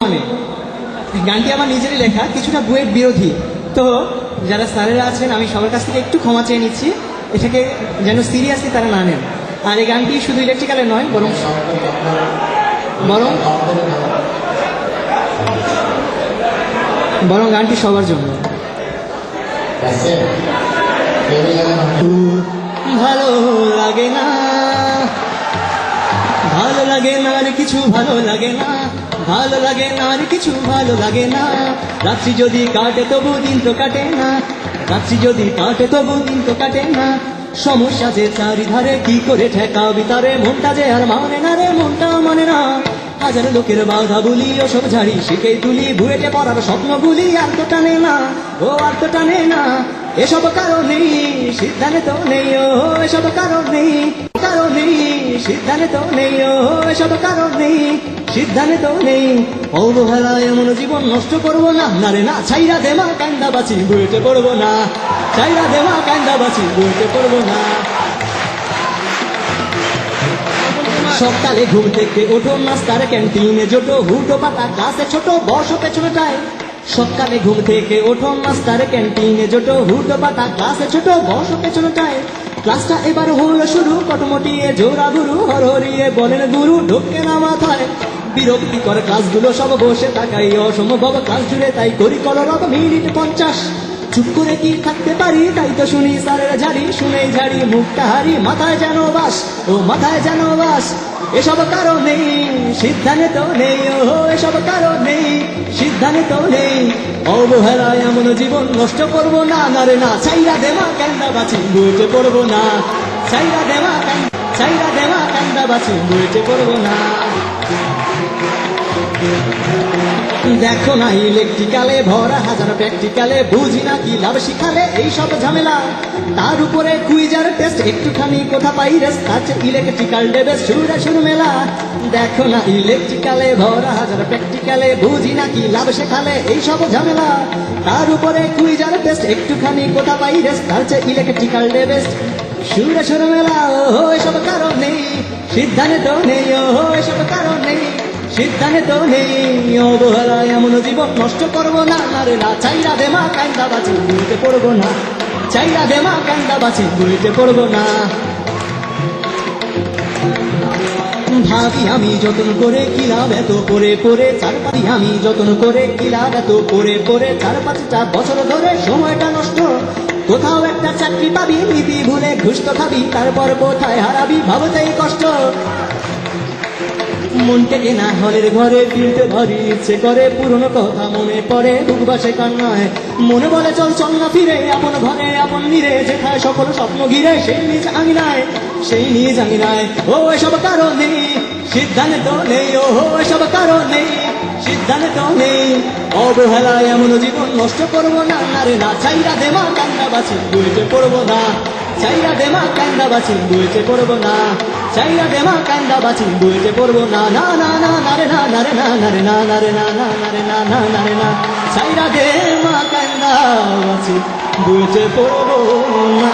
মানে গানটি আমার নিজেরই লেখা, কিছুটা বুয়েট বিরোধী। তো যারা স্যারেরা আছেন আমি সবার কাছ থেকে একটু ক্ষমা চেয়ে নিচ্ছি, এটাকে যেন সিরিয়াসলি তারা না নেন। আর এই গানটি শুধু ইলেকট্রিক্যালে নয়, বরং বরং বরং গানটি সবার জন্য। ভালো লাগে না, ভালো লাগে না আর কিছু ভালো লাগে না, ভালো লাগে না আর কিছু ভালো লাগে না। রাত্রি যদি কাটে তবু দিন তো কাটে না, রাত্রি যদি কাটে তবু দিন তো কাটে না। সমস্যা যে চারিধারে কি করে ঠেকাবি তারে, মনটা যে আর মানে না রে, মনটা মানে না। হাজার লোকের বাধা বলি ওসব ঝাড়ি শিখে তুলি, বুয়েটে পড়ার স্বপ্নগুলি আর তো টানে না, ও আর তো টানে না। এসব কারণেই সিদ্ধান্ত নেই, ও এসব কারণেই সিদ্ধান্ত নেই, ও এসব কারণেই সিদ্ধান্ত নেই। অবহেলায় এমন জীবন নষ্ট করবো না, না রে না। ছাইরা দেমা কান্দা বাঁচি বুয়েটে পড়বো না, ছাইরা দেমা কান্দা বাঁচি বুয়েটে পড়বো না। সকালে ঘুম থেকে ওঠো, নাস্তার ক্যান্টিনে জোটো, হুটো পাতা ক্লাসে ছোট, বসো পেছনেটায়। সকালে ঘুম থেকে ওঠো, নাস্তার ক্যান্টিনে জোটো, হুটো পাতা ক্লাসে ছোট, বসো পেছনেটায়। ক্লাসটা এবার হলো শুরু, কটমটিয়ে জোড়া গুরু হরহরিয়ে বলেন গুরু, ঢোকে না মাথায়। বিরক্তিকর ক্লাসগুলো সব বসে তাকাই, অসম্ভব ক্লাস জুড়ে তাই করি কলরব মিনিট 50। চুপ করে কি থাকতে পারি, তাই তো শুনি স্যারের ঝাড়ি, শুনেই ঝাড়ি মুখটা হারি, মাথায় যেন বাস, ও মাথায় যেন বাস। এসব কারণেই সিদ্ধান্ত নেই, ও এসব কারণেই সিদ্ধান্ত নেই। অবহেলায় এমন জীবন নষ্ট করবো না, না রে না। ছাইরা দেমা কান্দা বাঁচি বুয়েটে পড়বো না, ছাইরা দেমা কান্দা বাঁচি বুয়েটে পড়বো না। দেখো না ইলেকট্রিক্যালে ভরা হাজার প্র্যাকটিক্যালে, বুঝি না কি লাভ শিখালে এইসব ঝামেলা। তার উপরে কুইজার টেস্ট একটুখানি কোথা পাই রেস, আছে ইলেকট্রিক্যাল ডেবে শুরু মেলা। দেখো না ইলেকট্রিক্যালে ভরা হাজার প্র্যাকটিক্যালে, বুঝি না কি লাভ শেখালে এইসব ঝামেলা। তার উপরে কুইজার টেস্ট একটুখানি কোথা পাই রেস, আছে ইলেকট্রিক্যাল ডেবে শুরু মেলা। ও এসব কারণে সিদ্ধান্ত নেই, ও এসব কারণে সিদ্ধান্ত নেই। অবহেলায় এমন জীবন নষ্ট করবো না, না রে না। ছাইরা দেমা কান্দা বাঁচি বুয়েটে পড়বো না, ছাইরা দেমা কান্দা বাঁচি বুয়েটে পড়বো না। ভাবি আমি যতন করে কি লাভ এত পরে পরে, চারপাশি আমি যতন করে কি লাভ এত পরে পরে। 4-5টা বছর ধরে সময়টা নষ্ট, কোথাও একটা চাকরি পাবি নীতি ভুলে ঘুষ তো খাবি, তারপর কোথায় হারাবি ভাবতেই কষ্ট। মন থেকে না হলের ঘরে ফিরতে ভারী ইচ্ছে করে, পুরনো কথা মনে পড়ে বুক বাসে কান্নায়। মনে বলে চল চল না ফিরে আপন ঘরে আপন নিরে, যেখানে সকল স্বপ্ন ঘিরে সেই নিজ আঙিনায়, সেই নিজ আঙিনায়। ও এসব কারণে সিদ্ধান্ত নেই, ও এসব কারণে সিদ্ধান্ত নেই। অবহেলায় এমন জীবন নষ্ট করবো না, না রে না। ছাইরা দেমা কান্দা বাঁচি বুয়েটে পড়বো না, ছাইরা দেমা কান্দা বাঁচি বুয়েটে পড়বো না, ছাইরা দেমা কান্দা বাঁচি বুয়েটে পড়বো না। না না না না রে না, না রে না, না রে না, না রে না, না না রে না, না না রে না। ছাইরা দেমা কান্দা বাঁচি বুয়েটে পড়বো না।